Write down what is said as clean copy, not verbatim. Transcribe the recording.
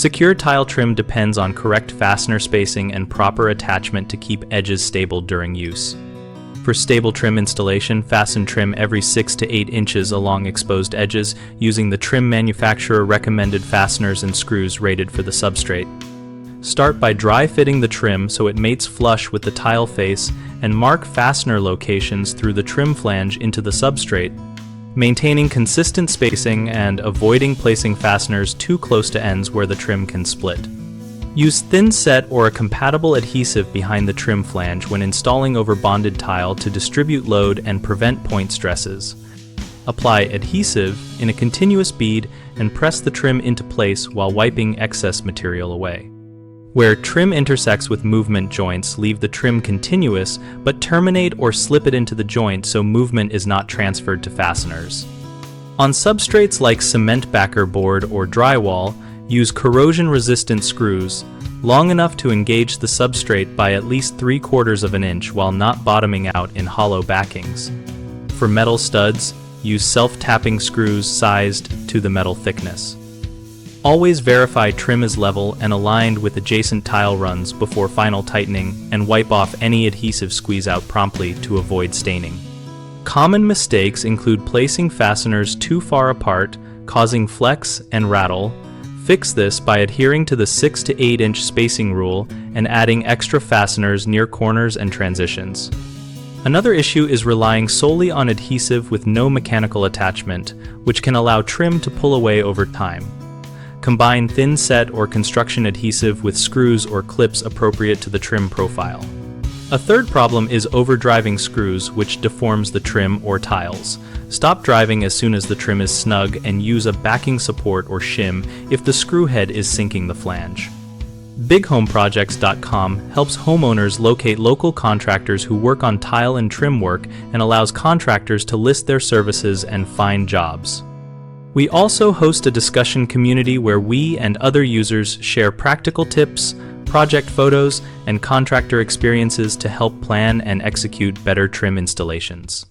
Secure tile trim depends on correct fastener spacing and proper attachment to keep edges stable during use. For stable trim installation, fasten trim every 6 to 8 inches along exposed edges using the trim manufacturer recommended fasteners and screws rated for the substrate. Start by dry fitting the trim so it mates flush with the tile face and mark fastener locations through the trim flange into the substrate, maintaining consistent spacing and avoiding placing fasteners too close to ends where the trim can split. Use thin set or a compatible adhesive behind the trim flange when installing over bonded tile to distribute load and prevent point stresses. Apply adhesive in a continuous bead and press the trim into place while wiping excess material away. Where trim intersects with movement joints, leave the trim continuous, but terminate or slip it into the joint so movement is not transferred to fasteners. On substrates like cement backer board or drywall, use corrosion-resistant screws, long enough to engage the substrate by at least 3/4 of an inch while not bottoming out in hollow backings. For metal studs, use self-tapping screws sized to the metal thickness. Always verify trim is level and aligned with adjacent tile runs before final tightening, and wipe off any adhesive squeeze out promptly to avoid staining. Common mistakes include placing fasteners too far apart, causing flex and rattle. Fix this by adhering to the 6 to 8 inch spacing rule and adding extra fasteners near corners and transitions. Another issue is relying solely on adhesive with no mechanical attachment, which can allow trim to pull away over time. Combine thin set or construction adhesive with screws or clips appropriate to the trim profile. A third problem is overdriving screws, which deforms the trim or tiles. Stop driving as soon as the trim is snug and use a backing support or shim if the screw head is sinking the flange. BigHomeProjects.com helps homeowners locate local contractors who work on tile and trim work and allows contractors to list their services and find jobs. We also host a discussion community where we and other users share practical tips, project photos, and contractor experiences to help plan and execute better trim installations.